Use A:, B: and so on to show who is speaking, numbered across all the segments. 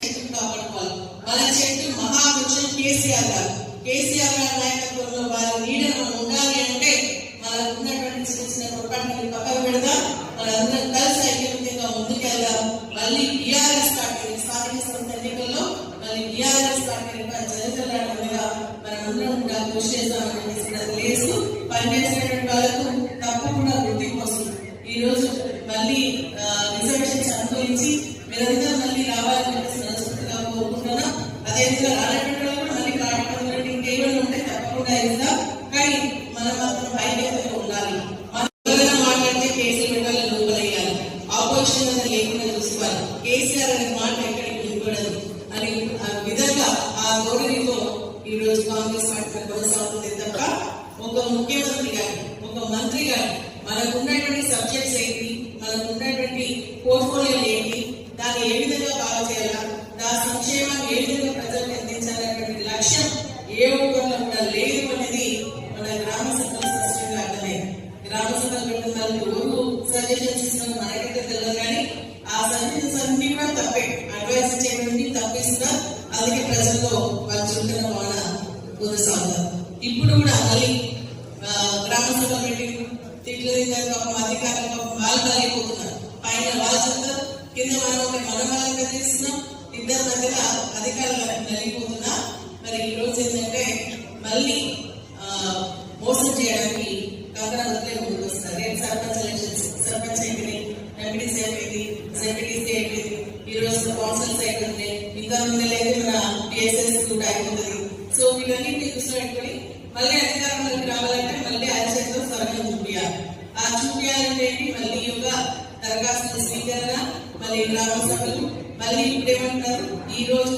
A: కాపాడుకోవాలి. మన చెట్టు మహావృక్షం కేసీఆర్ గారు. కేసీఆర్ గారి నాయకత్వంలో వారి నీడను మనం ఉండాలి అంటే మనకు ఉన్నటువంటి చిన్న చిన్న పొరపాటుని పక్కన పెడదాం. మనందరం కలిసి ఐక్యంగా ముందుకెళ్దాం. మళ్ళీ టీఆర్ఎస్ పార్టీ స్థానిక సంస్థ ఎన్నికల్లో మళ్ళీ టీఆర్ఎస్ పార్టీ చరిత్రగా మనందరం కూడా కృషి చేద్దామని లేదు. పనిచేసినటువంటి వాళ్ళకు తప్పకుండా గుర్తింపు వస్తుంది. ఈ రోజు మళ్ళీ రిజర్వేషన్స్ అనుభవించి మీరందరూ మళ్ళీ రావాలని మనస్ఫూర్తిగా కోరుకుంటున్నా. అదేవిధంగా రానటువంటి వాళ్ళు మళ్ళీ కార్యక్రమాలు ఇంకేమైనా ఉంటే తప్పకుండా ఇద్దాం. కానీ మనం మాత్రం ఐక్యతలో ఉండాలి. మనం మాట్లాడితే కేసులు పెట్టాలి, లోపలయ్యాలి. ఆపోజిషన్ అనేది లేకుండా చూసుకోవాలి. కేసీఆర్ అనే మాట ఎక్కడికి వినకూడదు అని విధంగా ఆ ధోరణితో ఈ రోజు కాంగ్రెస్ పార్టీ కొనసాగుతుంది తప్ప ఒక ముఖ్యమంత్రి గారు, ఒక మంత్రి గారు మనకు ఉన్నటువంటి సబ్జెక్ట్స్ ఏంటి, మనకు ఉన్నటువంటి పోర్ట్ఫోలియో ఏంటి, దాన్ని ఏ విధంగా బాగా చేయాలా, దాని సంక్షేమాన్ని ఏ విధంగా ప్రజలకు అందించాలనేటువంటి లక్ష్యం ఏ ఒక్కరిలో కూడా లేదు అనేది మన గ్రామ సభలు స్పష్టంగా అర్థమైంది. గ్రామ సభలు పెట్టిన ఎవరు సజెషన్స్ ఇస్తున్నారు మనకైతే తెలియదు, కానీ ఆ సజెషన్స్ అన్ని కూడా తప్పే. అడ్వైస్ చేయడానికి తప్పిస్తున్నా. అందుకే ప్రజల్లో వాళ్ళు చుట్టన వాళ్ళ కొనసాగుతారు. ఇప్పుడు కూడా మళ్ళీ గ్రామ సభ పెట్టి తిట్లు పాపం అధికారులు పాపం వాళ్ళు కలిగిపోతున్నారు. పైన వాళ్ళు చెప్తారు, కింద మన వాళ్ళని తీస్తున్నాం. ఇద్దరు మధ్యలో అధికారులు కలిగిపోతున్నా. మరి ఈ రోజు ఏంటంటే మళ్ళీ మోసం చేయడానికి కంకణ వదిలే ముందుకు వస్తారు. రేపు సర్పంచ్ ఎలక్షన్స్, సర్పంచ్ అయిపోయింది, ఎంపీటీసీ అయిపోయింది, జెడ్పీటీసీ అయిపోయింది, ఈ రోజు కౌన్సిల్స్ అయిపోయింది, ఇంకా ముందు లేదు మన పిఎస్ఎస్ కూడా అయిపోతుంది. సో వీళ్ళన్నీ దృష్టిలో పెట్టుకొని మళ్ళీ అధికారంలోకి రావాలంటే మళ్ళీ అరిచేతితో సర్వం చూపించాలి. ఆ చూపించాలంటే మళ్ళీ యొక్క దరఖాస్తుల స్వీకరణ, మళ్ళీ గ్రామ సభలు, మళ్ళీ ఇప్పుడేమంటారు ఈ రోజు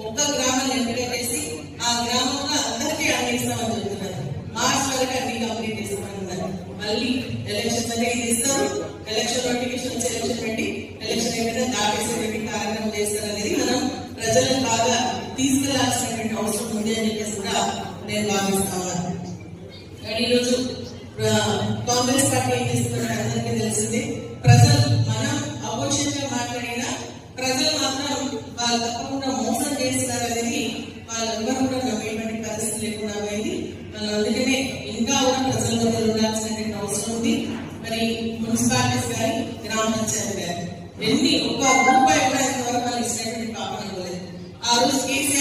A: ఒక్క గ్రామాన్ని ఎంపిక చేసి ఆ గ్రామంలో అందరికీ అందిస్తామని చెప్తున్నారు. మార్చ్ వరకు అన్ని కంప్లీట్ చేస్తామన్నారు. మళ్ళీ ఎలక్షన్ అనేది ఇస్తారు. ఎలక్షన్ నోటిఫికేషన్ ఎలక్షన్ పెట్టి ఎలక్షన్ ఏమైనా దాటేసేటువంటి కార్యక్రమం చేస్తారనేది మనం ప్రజలను బాగా తీసుకెళ్లాల్సినటువంటి అవసరం ఉంది అని చెప్పేసి కూడా నేను భావిస్తాను. ఈరోజు కాంగ్రెస్ పార్టీ ఏం చేస్తున్నారు అందరికీ తెలిసిందే. ప్రజలు మనం అపోజిషన్ గా మాట్లాడినా ప్రజలు మాత్రం వాళ్ళు తప్పకుండా మోసం చేస్తున్నారు అనేది వాళ్ళందరూ కూడా నమ్మేటువంటి పరిస్థితి లేకుండా పోయింది. అందుకనే ఇంకా కూడా ప్రజల మధ్య ఉండాల్సినటువంటి అవసరం ఉంది. మరి మున్సిపాలిటీస్ కానీ గ్రామ పంచాయతీ కానీ ఎన్ని ఒక్క రూపాయి కూడా ఇంతవరకు వాళ్ళు ఇచ్చినటువంటి పాపన ఆ రోజు కేసీఆర్